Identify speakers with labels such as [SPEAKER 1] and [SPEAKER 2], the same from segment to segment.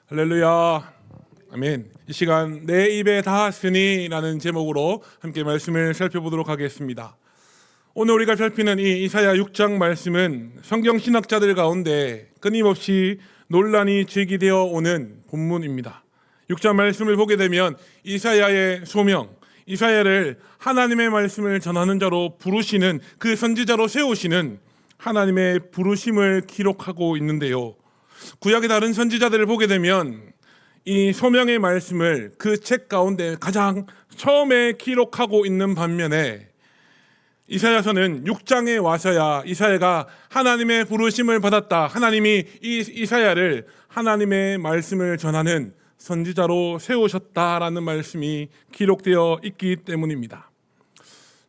[SPEAKER 1] 할렐루야. 아멘. 이 시간 내 입에 닿았으니 라는 제목으로 함께 말씀을 살펴보도록 하겠습니다. 오늘 우리가 살피는 이 이사야 6장 말씀은 성경 신학자들 가운데 끊임없이 논란이 제기되어 오는 본문입니다. 6장 말씀을 보게 되면 이사야의 소명, 이사야를 하나님의 말씀을 전하는 자로 부르시는, 그 선지자로 세우시는 하나님의 부르심을 기록하고 있는데요, 구약의 다른 선지자들을 보게 되면 이 소명의 말씀을 그 책 가운데 가장 처음에 기록하고 있는 반면에 이사야서는 6장에 와서야 이사야가 하나님의 부르심을 받았다, 하나님이 이사야를 하나님의 말씀을 전하는 선지자로 세우셨다라는 말씀이 기록되어 있기 때문입니다.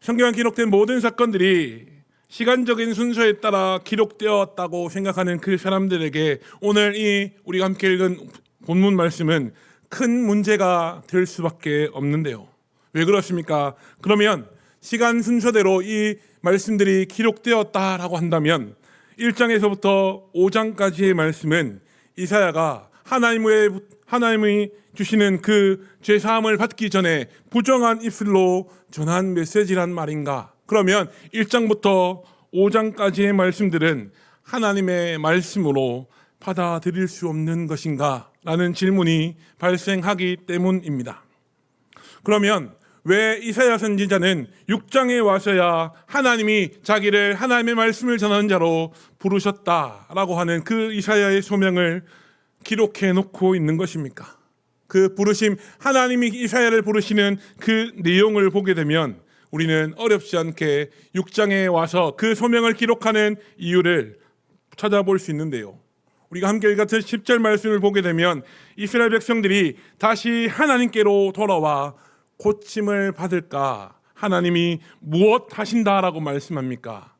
[SPEAKER 1] 성경에 기록된 모든 사건들이 시간적인 순서에 따라 기록되었다고 생각하는 그 사람들에게 오늘 우리가 함께 읽은 본문 말씀은 큰 문제가 될 수밖에 없는데요. 왜 그렇습니까? 그러면 시간 순서대로 이 말씀들이 기록되었다라고 한다면 1장에서부터 5장까지의 말씀은 이사야가 하나님이 주시는 그 죄사함을 받기 전에 부정한 입술로 전한 메시지란 말인가? 그러면 1장부터 5장까지의 말씀들은 하나님의 말씀으로 받아들일 수 없는 것인가? 라는 질문이 발생하기 때문입니다. 그러면 왜 이사야 선지자는 6장에 와서야 하나님이 자기를 하나님의 말씀을 전하는 자로 부르셨다라고 하는 그 이사야의 소명을 기록해 놓고 있는 것입니까? 그 부르심, 하나님이 이사야를 부르시는 그 내용을 보게 되면 우리는 어렵지 않게 6장에 와서 그 소명을 기록하는 이유를 찾아볼 수 있는데요, 우리가 함께 읽었던 10절 말씀을 보게 되면 이스라엘 백성들이 다시 하나님께로 돌아와 고침을 받을까? 하나님이 무엇 하신다라고 말씀합니까?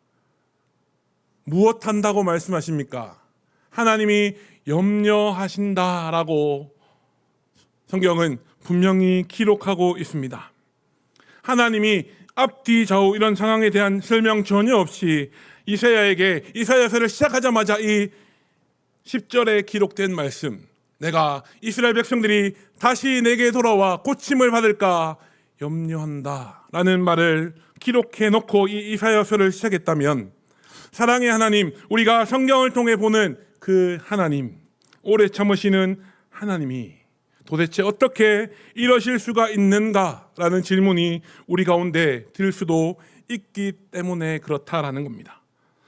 [SPEAKER 1] 무엇 한다고 말씀하십니까? 하나님이 염려하신다라고 성경은 분명히 기록하고 있습니다. 하나님이 앞뒤 좌우 이런 상황에 대한 설명 전혀 없이 이사야에게 이사야서를 시작하자마자 이 10절에 기록된 말씀, 내가 이스라엘 백성들이 다시 내게 돌아와 고침을 받을까 염려한다 라는 말을 기록해 놓고 이 이사야서를 시작했다면, 사랑의 하나님, 우리가 성경을 통해 보는 그 하나님, 오래 참으시는 하나님이 도대체 어떻게 이러실 수가 있는가라는 질문이 우리 가운데 들 수도 있기 때문에 그렇다라는 겁니다.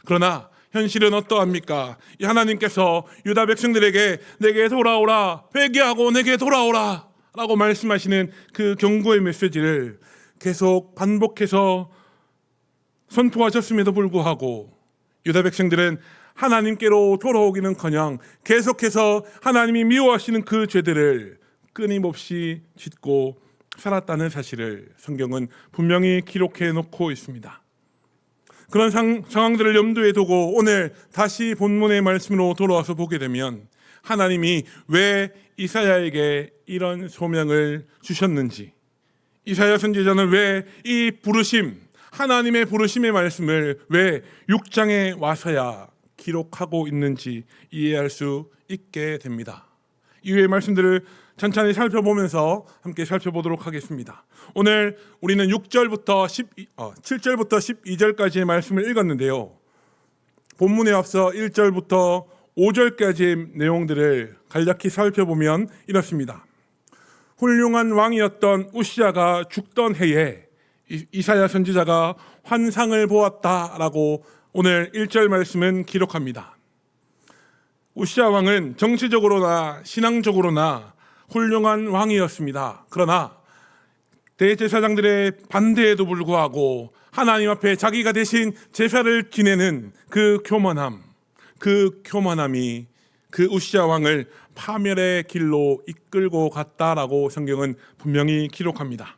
[SPEAKER 1] 그러나 현실은 어떠합니까? 이 하나님께서 유다 백성들에게 내게 돌아오라, 회개하고 내게 돌아오라 라고 말씀하시는 그 경고의 메시지를 계속 반복해서 선포하셨음에도 불구하고 유다 백성들은 하나님께로 돌아오기는커녕 계속해서 하나님이 미워하시는 그 죄들을 끊임없이 짓고 살았다는 사실을 성경은 분명히 기록해 놓고 있습니다. 그런 상황들을 염두에 두고 오늘 다시 본문의 말씀으로 돌아와서 보게 되면 하나님이 왜 이사야에게 이런 소명을 주셨는지, 이사야 선지자는 왜 이 부르심, 하나님의 부르심의 말씀을 왜 6장에 와서야 기록하고 있는지 이해할 수 있게 됩니다. 이후의 말씀들을 천천히 살펴보면서 함께 살펴보도록 하겠습니다. 오늘 우리는 7절부터 12절까지의 말씀을 읽었는데요, 본문에 앞서 1절부터 5절까지의 내용들을 간략히 살펴보면 이렇습니다. 훌륭한 왕이었던 우시야가 죽던 해에 이사야 선지자가 환상을 보았다라고 오늘 1절 말씀은 기록합니다. 우시야 왕은 정치적으로나 신앙적으로나 훌륭한 왕이었습니다. 그러나 대제사장들의 반대에도 불구하고 하나님 앞에 자기가 대신 제사를 지내는 그 교만함이 그 우시야 왕을 파멸의 길로 이끌고 갔다라고 성경은 분명히 기록합니다.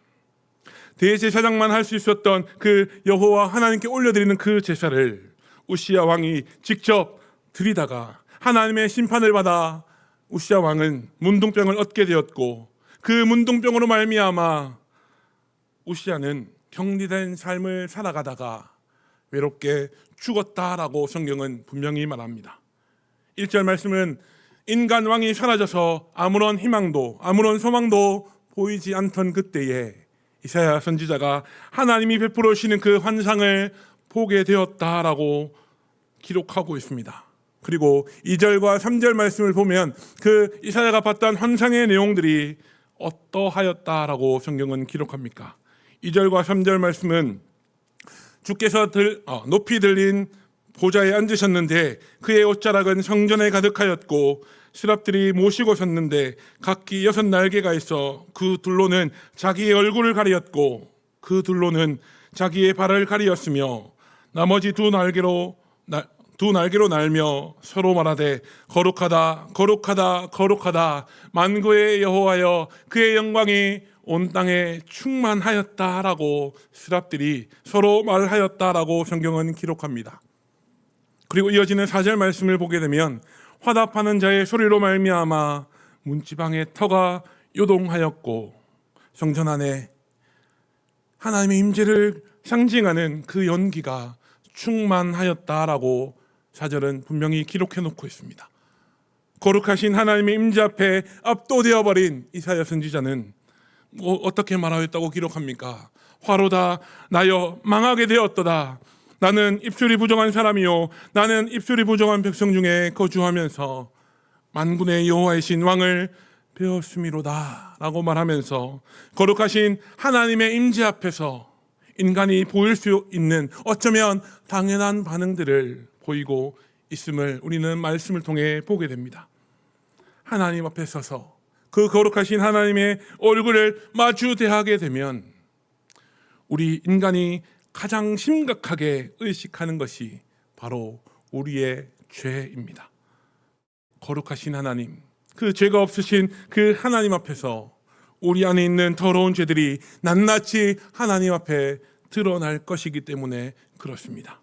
[SPEAKER 1] 대제사장만 할 수 있었던 그 여호와 하나님께 올려드리는 그 제사를 우시야 왕이 직접 드리다가 하나님의 심판을 받아 우시야 왕은 문둥병을 얻게 되었고, 그 문둥병으로 말미암아 우시야는 격리된 삶을 살아가다가 외롭게 죽었다라고 성경은 분명히 말합니다. 1절 말씀은 인간 왕이 사라져서 아무런 희망도 아무런 소망도 보이지 않던 그때에 이사야 선지자가 하나님이 베풀어 주시는 그 환상을 보게 되었다라고 기록하고 있습니다. 그리고 2절과 3절 말씀을 보면 그 이사야가 봤던 환상의 내용들이 어떠하였다라고 성경은 기록합니까? 2절과 3절 말씀은 주께서 높이 들린 보좌에 앉으셨는데 그의 옷자락은 성전에 가득하였고 스랍들이 모시고 섰는데 각기 6날개가 있어 그 둘로는 자기의 얼굴을 가리었고 그 둘로는 자기의 발을 가리었으며 나머지 두 날개로 날며 서로 말하되 거룩하다 거룩하다 거룩하다 만구의 여호와여 그의 영광이 온 땅에 충만하였다라고 스랍들이 서로 말하였다라고 성경은 기록합니다. 그리고 이어지는 4절 말씀을 보게 되면 화답하는 자의 소리로 말미암아 문지방의 터가 요동하였고 성전 안에 하나님의 임재를 상징하는 그 연기가 충만하였다라고 4절은 분명히 기록해 놓고 있습니다. 거룩하신 하나님의 임재 앞에 압도되어 버린 이사야 선지자는 어떻게 말하였다고 기록합니까? 화로다 나여 망하게 되었도다. 나는 입술이 부정한 사람이요 나는 입술이 부정한 백성 중에 거주하면서 만군의 여호와이신 왕을 배웠음이로다 라고 말하면서 거룩하신 하나님의 임재 앞에서 인간이 보일 수 있는 어쩌면 당연한 반응들을 보이고 있음을 우리는 말씀을 통해 보게 됩니다. 하나님 앞에 서서 그 거룩하신 하나님의 얼굴을 마주 대하게 되면 우리 인간이 가장 심각하게 의식하는 것이 바로 우리의 죄입니다. 거룩하신 하나님, 그 죄가 없으신 그 하나님 앞에서 우리 안에 있는 더러운 죄들이 낱낱이 하나님 앞에 드러날 것이기 때문에 그렇습니다.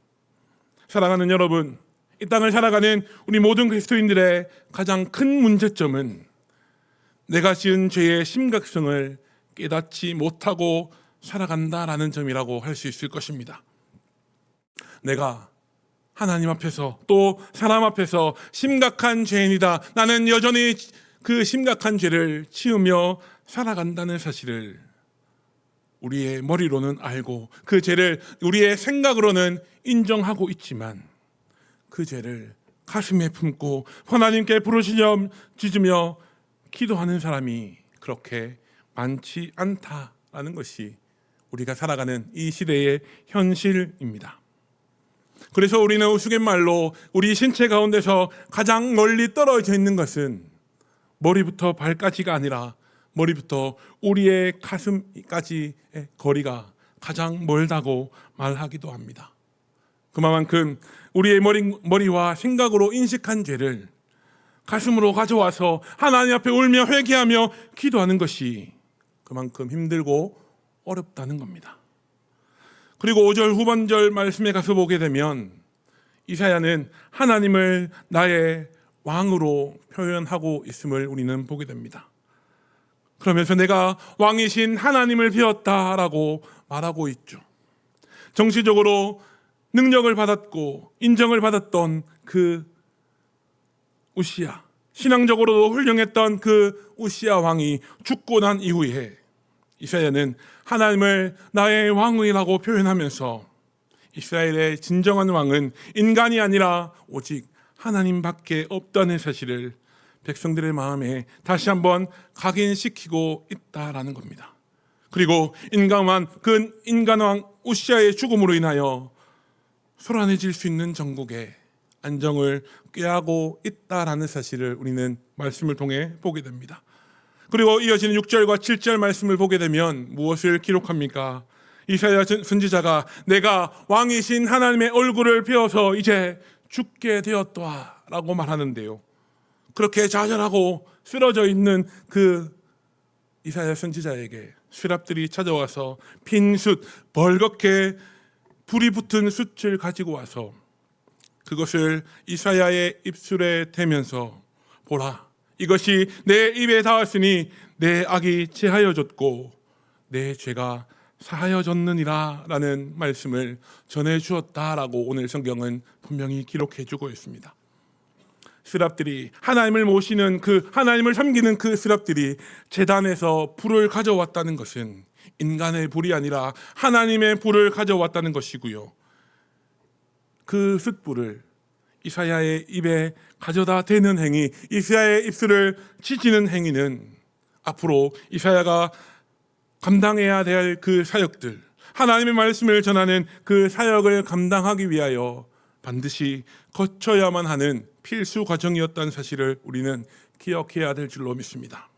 [SPEAKER 1] 사랑하는 여러분, 이 땅을 살아가는 우리 모든 그리스도인들의 가장 큰 문제점은 내가 지은 죄의 심각성을 깨닫지 못하고 살아간다라는 점이라고 할 수 있을 것입니다. 내가 하나님 앞에서 또 사람 앞에서 심각한 죄인이다. 나는 여전히 그 심각한 죄를 지으며 살아간다는 사실을 우리의 머리로는 알고 그 죄를 우리의 생각으로는 인정하고 있지만 그 죄를 가슴에 품고 하나님께 부르짖으며 기도하는 사람이 그렇게 많지 않다라는 것이 우리가 살아가는 이 시대의 현실입니다. 그래서 우리는 우스갯말로 우리 신체 가운데서 가장 멀리 떨어져 있는 것은 머리부터 발까지가 아니라 머리부터 우리의 가슴까지의 거리가 가장 멀다고 말하기도 합니다. 그만큼 우리의 머리와 생각으로 인식한 죄를 가슴으로 가져와서 하나님 앞에 울며 회개하며 기도하는 것이 그만큼 힘들고 어렵다는 겁니다. 그리고 5절 후반절 말씀에 가서 보게 되면 이사야는 하나님을 나의 왕으로 표현하고 있음을 우리는 보게 됩니다. 그러면서 내가 왕이신 하나님을 배웠다라고 말하고 있죠. 정치적으로 능력을 받았고 인정을 받았던 그 우시야, 신앙적으로도 훌륭했던 그 우시야 왕이 죽고 난 이후에 이사야는 하나님을 나의 왕이라고 표현하면서 이스라엘의 진정한 왕은 인간이 아니라 오직 하나님밖에 없다는 사실을 백성들의 마음에 다시 한번 각인시키고 있다라는 겁니다. 그리고 그 인간왕 우시야의 죽음으로 인하여 소란해질 수 있는 전국에 안정을 꾀하고 있다라는 사실을 우리는 말씀을 통해 보게 됩니다. 그리고 이어지는 6절과 7절 말씀을 보게 되면 무엇을 기록합니까? 이사야 선지자가 내가 왕이신 하나님의 얼굴을 배워서 이제 죽게 되었다 라고 말하는데요. 그렇게 좌절하고 쓰러져 있는 그 이사야 선지자에게 스랍들이 찾아와서 빈 숯, 벌겋게 불이 붙은 숯을 가지고 와서 그것을 이사야의 입술에 대면서 보라, 이것이 내 입에 닿았으니 내 악이 제하여졌고 내 죄가 사하여졌느니라 라는 말씀을 전해주었다라고 오늘 성경은 분명히 기록해주고 있습니다. 스랍들이 하나님을 모시는 하나님을 섬기는 그 스랍들이 제단에서 불을 가져왔다는 것은 인간의 불이 아니라 하나님의 불을 가져왔다는 것이고요. 그 숯불을 이사야의 입에 가져다 대는 행위, 이사야의 입술을 찢는 행위는 앞으로 이사야가 감당해야 될 그 사역들, 하나님의 말씀을 전하는 그 사역을 감당하기 위하여 반드시 거쳐야만 하는 필수 과정이었다는 사실을 우리는 기억해야 될 줄로 믿습니다.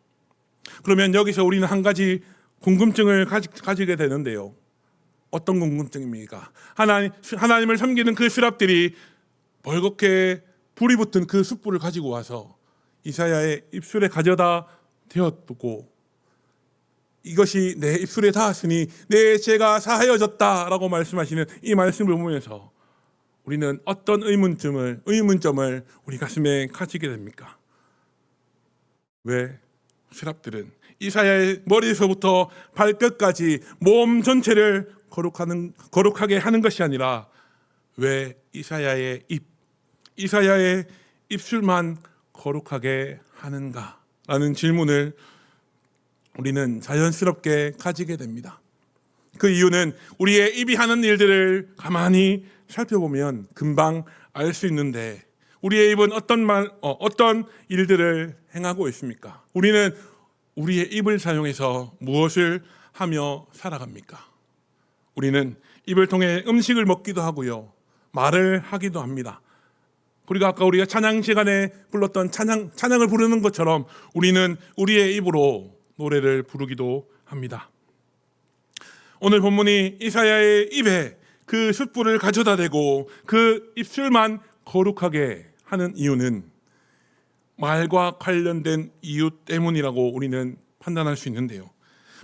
[SPEAKER 1] 그러면 여기서 우리는 한 가지 궁금증을 가지게 되는데요. 어떤 궁금증입니까? 하나님을 섬기는 그 스랍들이 벌겋게 불이 붙은 그 숯불을 가지고 와서 이사야의 입술에 가져다 대었고, 이것이 내 입술에 닿았으니 내 죄가 사하여졌다라고 말씀하시는 이 말씀을 보면서 우리는 어떤 의문점을 우리 가슴에 가지게 됩니까? 왜 스랍들은 이사야의 머리에서부터 발끝까지 몸 전체를 거룩하게 하는 것이 아니라 왜 이사야의 입술만 거룩하게 하는가라는 질문을 우리는 자연스럽게 가지게 됩니다. 그 이유는 우리의 입이 하는 일들을 가만히 살펴보면 금방 알 수 있는데, 우리의 입은 어떤 일들을 행하고 있습니까? 우리는 우리의 입을 사용해서 무엇을 하며 살아갑니까? 우리는 입을 통해 음식을 먹기도 하고요, 말을 하기도 합니다. 그리고 아까 우리가 찬양 시간에 불렀던 찬양을 부르는 것처럼 우리는 우리의 입으로 노래를 부르기도 합니다. 오늘 본문이 이사야의 입에 그 숯불을 가져다 대고 그 입술만 거룩하게 하는 이유는 말과 관련된 이유 때문이라고 우리는 판단할 수 있는데요.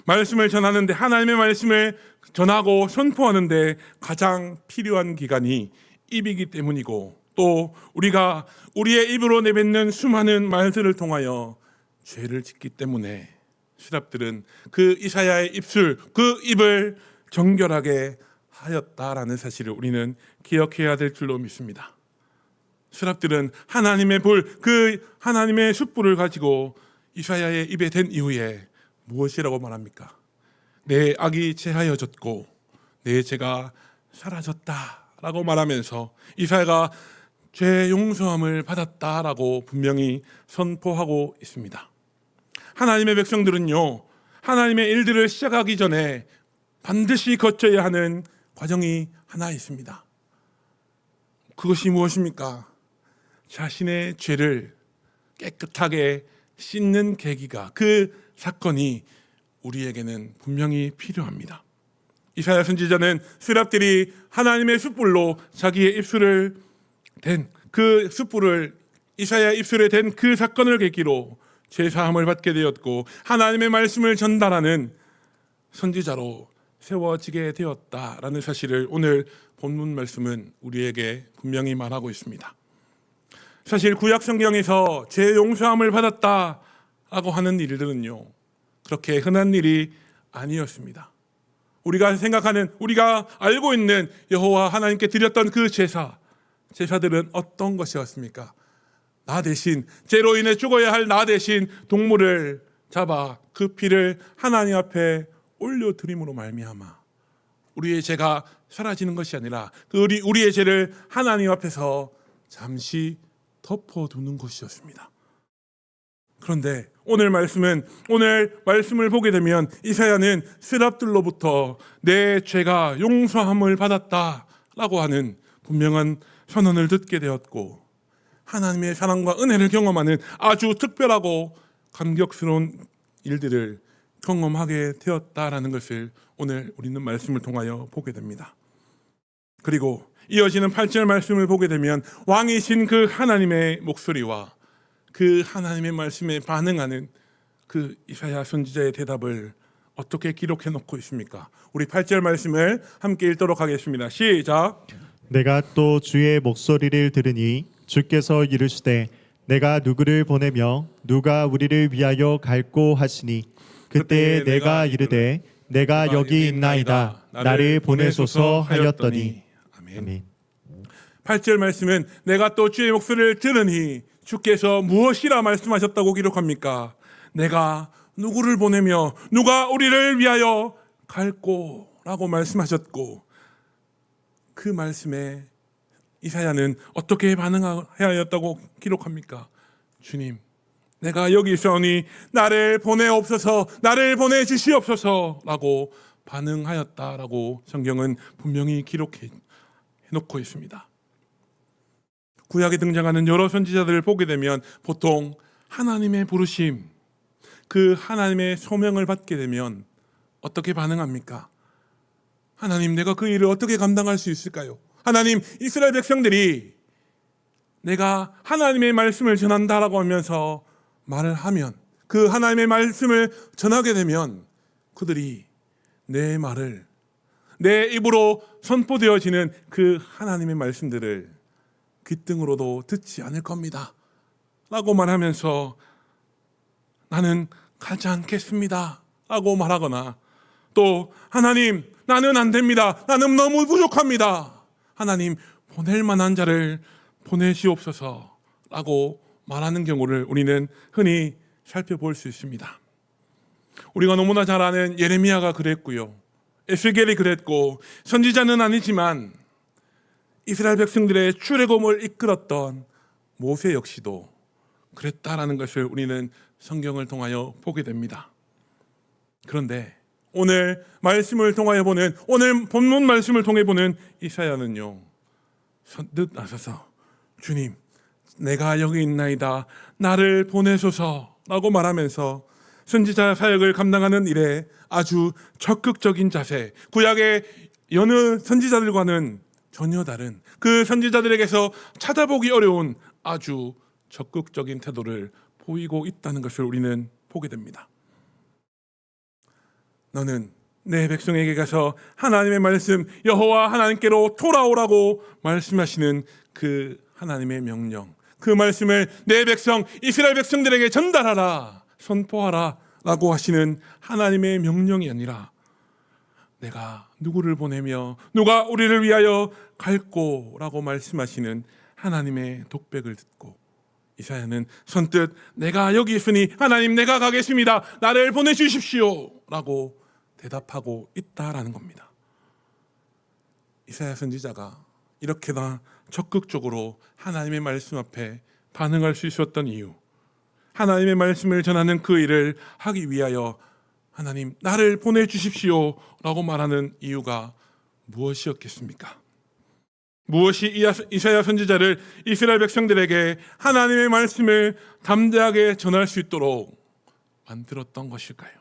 [SPEAKER 1] 말씀을 전하는데, 하나님의 말씀을 전하고 선포하는데 가장 필요한 기관이 입이기 때문이고, 또 우리가 우리의 입으로 내뱉는 수많은 말들을 통하여 죄를 짓기 때문에 스랍들은 그 이사야의 입술, 그 입을 정결하게 하였다라는 사실을 우리는 기억해야 될 줄로 믿습니다. 스랍들은 하나님의 하나님의 숯불을 가지고 이사야의 입에 댄 이후에 무엇이라고 말합니까? 내 악이 제하여졌고 내 죄가 사라졌다라고 말하면서 이사야가 죄 용서함을 받았다라고 분명히 선포하고 있습니다. 하나님의 백성들은요, 하나님의 일들을 시작하기 전에 반드시 거쳐야 하는 과정이 하나 있습니다. 그것이 무엇입니까? 자신의 죄를 깨끗하게 씻는 계기가, 그 사건이 우리에게는 분명히 필요합니다. 이사야 선지자는 스랍들이 하나님의 숯불로 자기의 입술을 댄 그 숯불을 이사야의 입술에 댄 그 사건을 계기로 죄사함을 받게 되었고 하나님의 말씀을 전달하는 선지자로 세워지게 되었다라는 사실을 오늘 본문 말씀은 우리에게 분명히 말하고 있습니다. 사실 구약 성경에서 죄 용서함을 받았다라고 하는 일들은요, 그렇게 흔한 일이 아니었습니다. 우리가 알고 있는 여호와 하나님께 드렸던 그 제사들은 어떤 것이었습니까? 나 대신, 죄로 인해 죽어야 할 나 대신 동물을 잡아 그 피를 하나님 앞에 올려드림으로 말미암아 우리의 죄가 사라지는 것이 아니라 우리의 죄를 하나님 앞에서 잠시 덮어두는 것이었습니다. 그런데 오늘 말씀을 보게 되면 이사야는 스랍들로부터 내 죄가 용서함을 받았다라고 하는 분명한 선언을 듣게 되었고, 하나님의 사랑과 은혜를 경험하는 아주 특별하고 감격스러운 일들을 경험하게 되었다라는 것을 오늘 우리는 말씀을 통하여 보게 됩니다. 그리고 이어지는 8절 말씀을 보게 되면 왕이신 그 하나님의 목소리와 그 하나님의 말씀에 반응하는 그 이사야 선지자의 대답을 어떻게 기록해 놓고 있습니까? 우리 8절 말씀을 함께 읽도록 하겠습니다. 시작.
[SPEAKER 2] 내가 또 주의 목소리를 들으니 주께서 이르시되 내가 누구를 보내며 누가 우리를 위하여 갈꼬 하시니 그때 내가 이르되 내가 여기 있나이다 나를 보내소서 하였더니.
[SPEAKER 1] 아멘. 8절 말씀은 내가 또 주의 목소리를 들으니 주께서 무엇이라 말씀하셨다고 기록합니까? 내가 누구를 보내며 누가 우리를 위하여 갈꼬라고 말씀하셨고, 그 말씀에 이사야는 어떻게 반응해야 하였다고 기록합니까? 주님, 내가 여기 있으니 나를 보내옵소서, 나를 보내주시옵소서라고 반응하였다라고 성경은 분명히 기록해 놓고 있습니다. 구약에 등장하는 여러 선지자들을 보게 되면 보통 하나님의 부르심, 그 하나님의 소명을 받게 되면 어떻게 반응합니까? 하나님, 내가 그 일을 어떻게 감당할 수 있을까요? 하나님, 이스라엘 백성들이 내가 하나님의 말씀을 전한다라고 하면서 말을 하면, 그 하나님의 말씀을 전하게 되면 그들이 내 말을, 내 입으로 선포되어지는 그 하나님의 말씀들을 귓등으로도 듣지 않을 겁니다 라고 말하면서 나는 가지 않겠습니다 라고 말하거나, 또 하나님, 나는 안 됩니다, 나는 너무 부족합니다, 하나님 보낼 만한 자를 보내시옵소서 라고 말하는 경우를 우리는 흔히 살펴볼 수 있습니다. 우리가 너무나 잘 아는 예레미야가 그랬고요, 에스겔이 그랬고, 선지자는 아니지만 이스라엘 백성들의 출애굽을 이끌었던 모세 역시도 그랬다라는 것을 우리는 성경을 통하여 보게 됩니다. 그런데 오늘 말씀을 통하여 보는, 오늘 본문 말씀을 통해 보는 이사야는요, 선뜻 나서서 주님, 내가 여기 있나이다, 나를 보내소서라고 말하면서 선지자 사역을 감당하는 일에 아주 적극적인 자세, 구약의 여느 선지자들과는 전혀 다른, 그 선지자들에게서 찾아보기 어려운 아주 적극적인 태도를 보이고 있다는 것을 우리는 보게 됩니다. 너는 내 백성에게 가서 하나님의 말씀, 여호와 하나님께로 돌아오라고 말씀하시는 그 하나님의 명령, 그 말씀을 내 백성 이스라엘 백성들에게 전달하라, 선포하라 라고 하시는 하나님의 명령이 아니라 내가 누구를 보내며 누가 우리를 위하여 갈꼬라고 말씀하시는 하나님의 독백을 듣고 이사야는 선뜻 내가 여기 있으니 하나님 내가 가겠습니다, 나를 보내주십시오 라고 대답하고 있다라는 겁니다. 이사야 선지자가 이렇게나 적극적으로 하나님의 말씀 앞에 반응할 수 있었던 이유, 하나님의 말씀을 전하는 그 일을 하기 위하여 하나님 나를 보내주십시오 라고 말하는 이유가 무엇이었겠습니까? 무엇이 이사야 선지자를 이스라엘 백성들에게 하나님의 말씀을 담대하게 전할 수 있도록 만들었던 것일까요?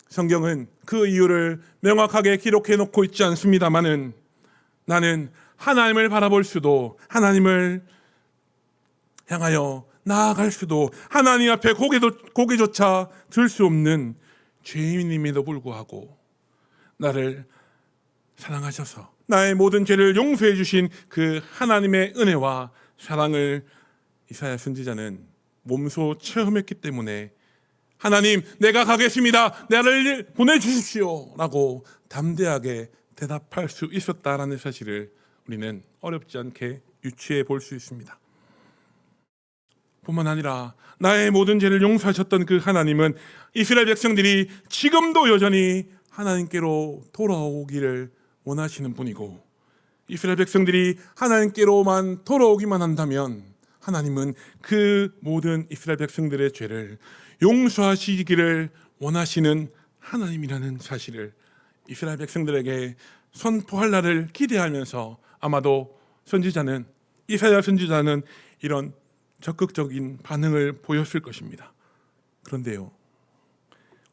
[SPEAKER 1] 성경은 그 이유를 명확하게 기록해 놓고 있지 않습니다마는 나는 하나님을 바라볼 수도, 하나님을 향하여 나아갈 수도, 하나님 앞에 고개조차 들 수 없는 죄인임에도 불구하고 나를 사랑하셔서 나의 모든 죄를 용서해 주신 그 하나님의 은혜와 사랑을 이사야 선지자는 몸소 체험했기 때문에 하나님 내가 가겠습니다, 나를 보내주십시오 라고 담대하게 대답할 수 있었다라는 사실을 우리는 어렵지 않게 유추해 볼 수 있습니다. 뿐만 아니라 나의 모든 죄를 용서하셨던 그 하나님은 이스라엘 백성들이 지금도 여전히 하나님께로 돌아오기를 원하시는 분이고, 이스라엘 백성들이 하나님께로만 돌아오기만 한다면 하나님은 그 모든 이스라엘 백성들의 죄를 용서하시기를 원하시는 하나님이라는 사실을 이스라엘 백성들에게 선포할 날을 기대하면서 아마도 선지자는, 이사야 선지자는 이런 적극적인 반응을 보였을 것입니다. 그런데요,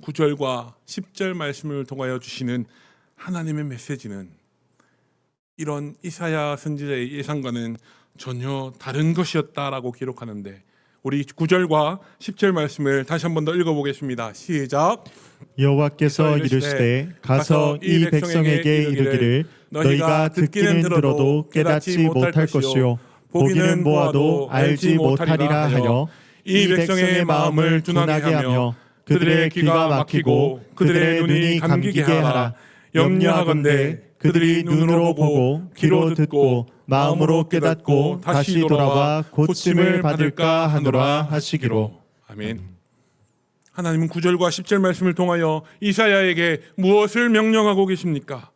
[SPEAKER 1] 9절과 10절 말씀을 통하여 주시는 하나님의 메시지는 이런 이사야 선지자의 예상과는 전혀 다른 것이었다라고 기록하는데, 우리 9절과 10절 말씀을 다시 한 번 더 읽어보겠습니다. 시작.
[SPEAKER 2] 여호와께서 이르시되 가서 이 백성에게 이르기를 너희가 듣기는 들어도 깨닫지 못할 것이요 보기는 보아도 알지 못하리라 하여 이 백성의 마음을 둔하게 하며 그들의 귀가 막히고 그들의 눈이 감기게 하라. 염려하건대 그들이 눈으로 보고 귀로 듣고 마음으로 깨닫고 다시 돌아와 고침을 받을까 하노라 하시기로.
[SPEAKER 1] 아멘. 하나님은 9절과 10절 말씀을 통하여 이사야에게 무엇을 명령하고 계십니까?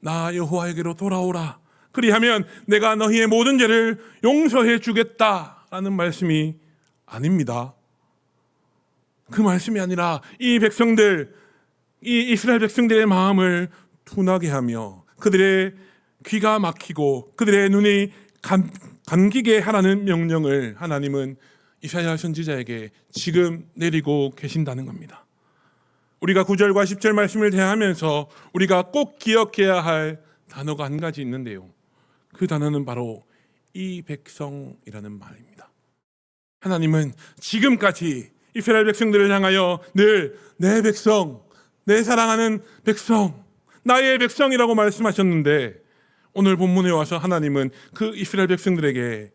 [SPEAKER 1] 나 여호와에게로 돌아오라. 그리하면 내가 너희의 모든 죄를 용서해 주겠다라는 말씀이 아닙니다. 그 말씀이 아니라 이 백성들, 이 이스라엘 백성들의 마음을 둔하게 하며 그들의 귀가 막히고 그들의 눈이 감기게 하라는 명령을 하나님은 이사야 선지자에게 지금 내리고 계신다는 겁니다. 우리가 9절과 10절 말씀을 대하면서 우리가 꼭 기억해야 할 단어가 한 가지 있는데요. 그 단어는 바로 이 백성이라는 말입니다. 하나님은 지금까지 이스라엘 백성들을 향하여 늘 내 백성, 내 사랑하는 백성, 나의 백성이라고 말씀하셨는데 오늘 본문에 와서 하나님은 그 이스라엘 백성들에게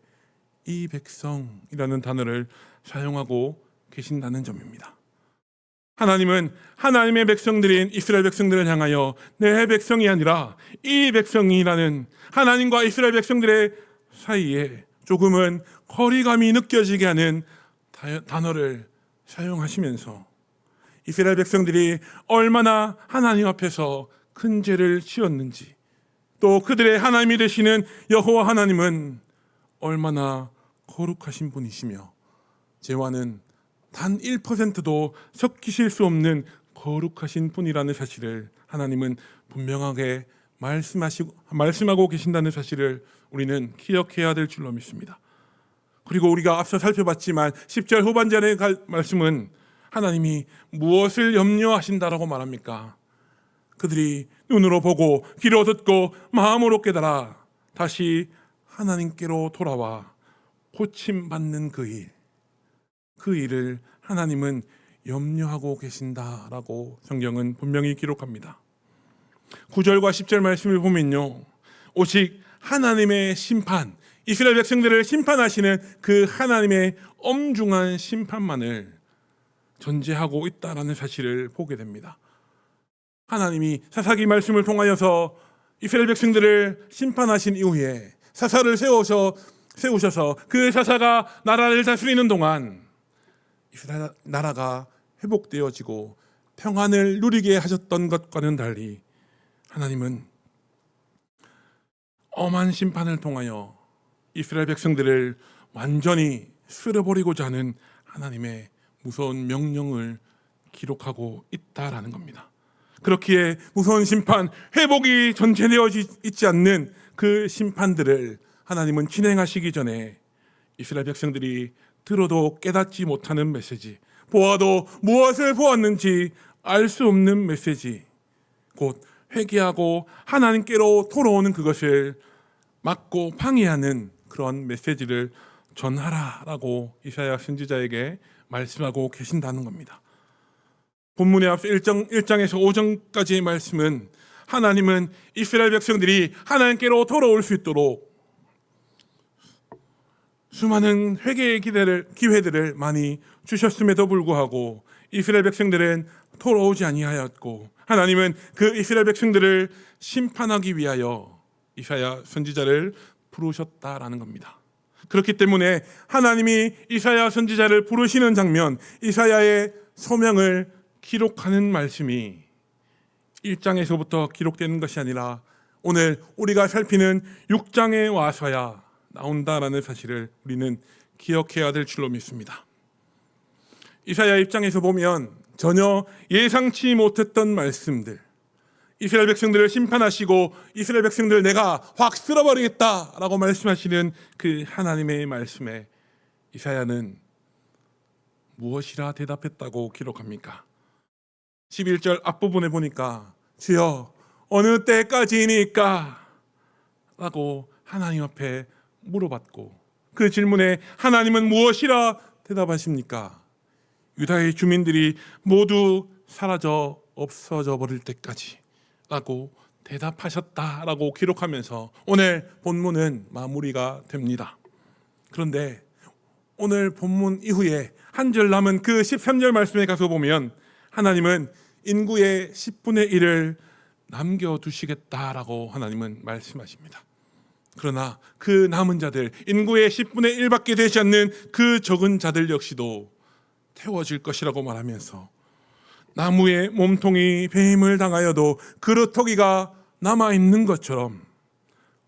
[SPEAKER 1] 이 백성이라는 단어를 사용하고 계신다는 점입니다. 하나님은 하나님의 백성들인 이스라엘 백성들을 향하여 내 백성이 아니라 이 백성이라는 하나님과 이스라엘 백성들의 사이에 조금은 거리감이 느껴지게 하는 단어를 사용하시면서 이스라엘 백성들이 얼마나 하나님 앞에서 큰 죄를 지었는지, 또 그들의 하나님이 되시는 여호와 하나님은 얼마나 거룩하신 분이시며 죄와는 단 1%도 섞이실 수 없는 거룩하신 분이라는 사실을 하나님은 분명하게 말씀하고 계신다는 사실을 우리는 기억해야 될 줄로 믿습니다. 그리고 우리가 앞서 살펴봤지만 10절 후반절의 말씀은 하나님이 무엇을 염려하신다라고 말합니까? 그들이 눈으로 보고 귀로 듣고 마음으로 깨달아 다시 하나님께로 돌아와 고침받는 그 일을 하나님은 염려하고 계신다라고 성경은 분명히 기록합니다. 9절과 10절 말씀을 보면요, 오직 하나님의 심판, 이스라엘 백성들을 심판하시는 그 하나님의 엄중한 심판만을 전제하고 있다라는 사실을 보게 됩니다. 하나님이 사사기 말씀을 통하여서 이스라엘 백성들을 심판하신 이후에 사사를 세우셔서 그 사사가 나라를 다스리는 동안 이스라엘 나라가 회복되어지고 평안을 누리게 하셨던 것과는 달리 하나님은 엄한 심판을 통하여 이스라엘 백성들을 완전히 쓸어버리고자 하는 하나님의 무서운 명령을 기록하고 있다라는 겁니다. 그렇기에 무서운 심판, 회복이 전제되어 있지 않는 그 심판들을 하나님은 진행하시기 전에 이스라엘 백성들이 들어도 깨닫지 못하는 메시지, 보아도 무엇을 보았는지 알 수 없는 메시지, 곧 회개하고 하나님께로 돌아오는 그것을 막고 방해하는 그런 메시지를 전하라라고 이사야 선지자에게 말씀하고 계신다는 겁니다. 본문의 앞서 1장에서 5장까지의 말씀은 하나님은 이스라엘 백성들이 하나님께로 돌아올 수 있도록 수많은 회개의 기회들을 많이 주셨음에도 불구하고 이스라엘 백성들은 돌아오지 아니하였고 하나님은 그 이스라엘 백성들을 심판하기 위하여 이사야 선지자를 부르셨다라는 겁니다. 그렇기 때문에 하나님이 이사야 선지자를 부르시는 장면, 이사야의 소명을 기록하는 말씀이 1장에서부터 기록되는 것이 아니라 오늘 우리가 살피는 6장에 와서야 나온다라는 사실을 우리는 기억해야 될 줄로 믿습니다. 이사야 입장에서 보면 전혀 예상치 못했던 말씀들, 이스라엘 백성들을 심판하시고 이스라엘 백성들을 내가 확 쓸어버리겠다라고 말씀하시는 그 하나님의 말씀에 이사야는 무엇이라 대답했다고 기록합니까? 11절 앞부분에 보니까 주여 어느 때까지이니까? 라고 하나님 앞에 물어봤고 그 질문에 하나님은 무엇이라 대답하십니까? 유다의 주민들이 모두 사라져 없어져 버릴 때까지 라고 대답하셨다라고 기록하면서 오늘 본문은 마무리가 됩니다. 그런데 오늘 본문 이후에 한 절 남은 그 13절 말씀에 가서 보면 하나님은 인구의 10분의 1을 남겨두시겠다라고 하나님은 말씀하십니다. 그러나 그 남은 자들, 인구의 10분의 1밖에 되지 않는 그 적은 자들 역시도 태워질 것이라고 말하면서 나무의 몸통이 뱀을 당하여도 그루터기가 남아있는 것처럼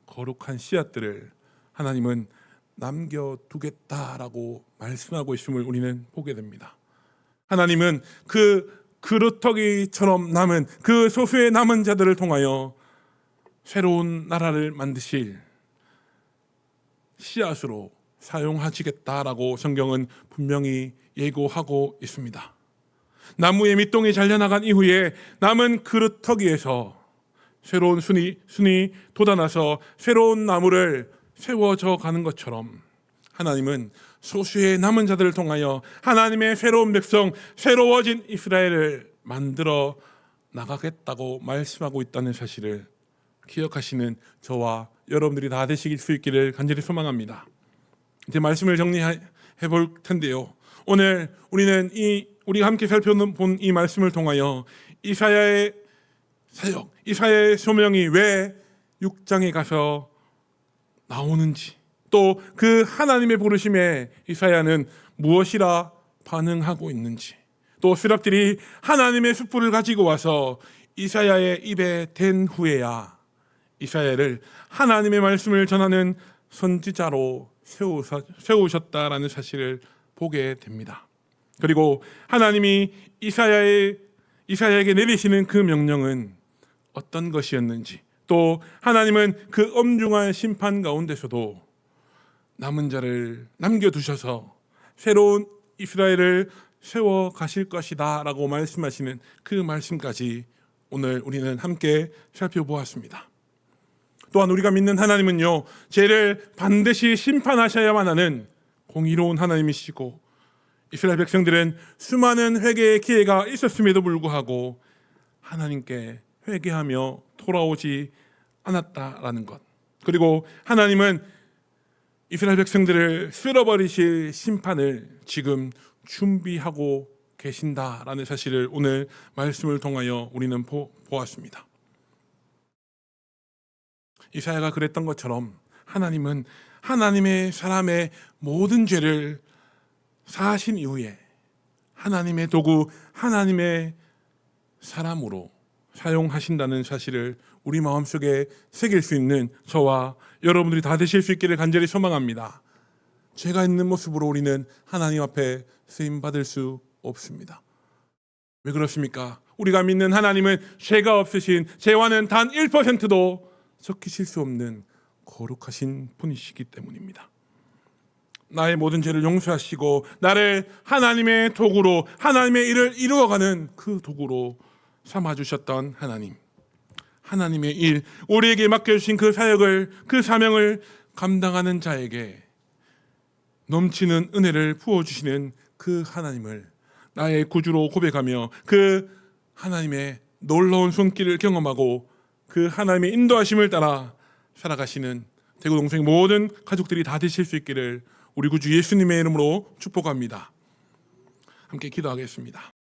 [SPEAKER 1] 거룩한 씨앗들을 하나님은 남겨두겠다라고 말씀하고 있음을 우리는 보게 됩니다. 하나님은 그 그루터기처럼 남은 그 소수의 남은 자들을 통하여 새로운 나라를 만드실 씨앗으로 사용하시겠다라고 성경은 분명히 예고하고 있습니다. 나무의 밑동이 잘려나간 이후에 남은 그루터기에서 새로운 순이 돋아나서 새로운 나무를 세워져 가는 것처럼 하나님은 소수의 남은 자들을 통하여 하나님의 새로운 백성, 새로워진 이스라엘을 만들어 나가겠다고 말씀하고 있다는 사실을 기억하시는 저와 여러분들이 다 되실 수 있기를 간절히 소망합니다. 이제 말씀을 정리해 볼 텐데요. 오늘 우리는 우리가 함께 살펴본 이 말씀을 통하여 이사야의 사역, 이사야의 소명이 왜 6장에 가서 나오는지, 또 그 하나님의 부르심에 이사야는 무엇이라 반응하고 있는지, 또 스랍들이 하나님의 숯불을 가지고 와서 이사야의 입에 댄 후에야 이사야를 하나님의 말씀을 전하는 선지자로 세우셨다라는 사실을 보게 됩니다. 그리고 하나님이 이사야에게 내리시는 그 명령은 어떤 것이었는지, 또 하나님은 그 엄중한 심판 가운데서도 남은 자를 남겨두셔서 새로운 이스라엘을 세워 가실 것이다 라고 말씀하시는 그 말씀까지 오늘 우리는 함께 살펴보았습니다. 또한 우리가 믿는 하나님은요, 죄를 반드시 심판하셔야만 하는 공의로운 하나님이시고, 이스라엘 백성들은 수많은 회개의 기회가 있었음에도 불구하고 하나님께 회개하며 돌아오지 않았다라는 것, 그리고 하나님은 이스라엘 백성들을 쓸어버리실 심판을 지금 준비하고 계신다라는 사실을 오늘 말씀을 통하여 우리는 보았습니다. 이사야가 그랬던 것처럼 하나님은 하나님의 사람의 모든 죄를 사하신 이후에 하나님의 도구, 하나님의 사람으로 사용하신다는 사실을 우리 마음속에 새길 수 있는 저와 여러분들이 다 되실 수 있기를 간절히 소망합니다. 죄가 있는 모습으로 우리는 하나님 앞에 쓰임받을 수 없습니다. 왜 그렇습니까? 우리가 믿는 하나님은 죄가 없으신, 죄와는 단 1%도 섞이실 수 없는 거룩하신 분이시기 때문입니다. 나의 모든 죄를 용서하시고 나를 하나님의 도구로, 하나님의 일을 이루어가는 그 도구로 삼아주셨던 하나님, 하나님의 일, 우리에게 맡겨주신 그 사역을, 그 사명을 감당하는 자에게 넘치는 은혜를 부어주시는 그 하나님을 나의 구주로 고백하며 그 하나님의 놀라운 손길을 경험하고 그 하나님의 인도하심을 따라 살아가시는 대구 동생 모든 가족들이 다 되실 수 있기를 우리 구주 예수님의 이름으로 축복합니다. 함께 기도하겠습니다.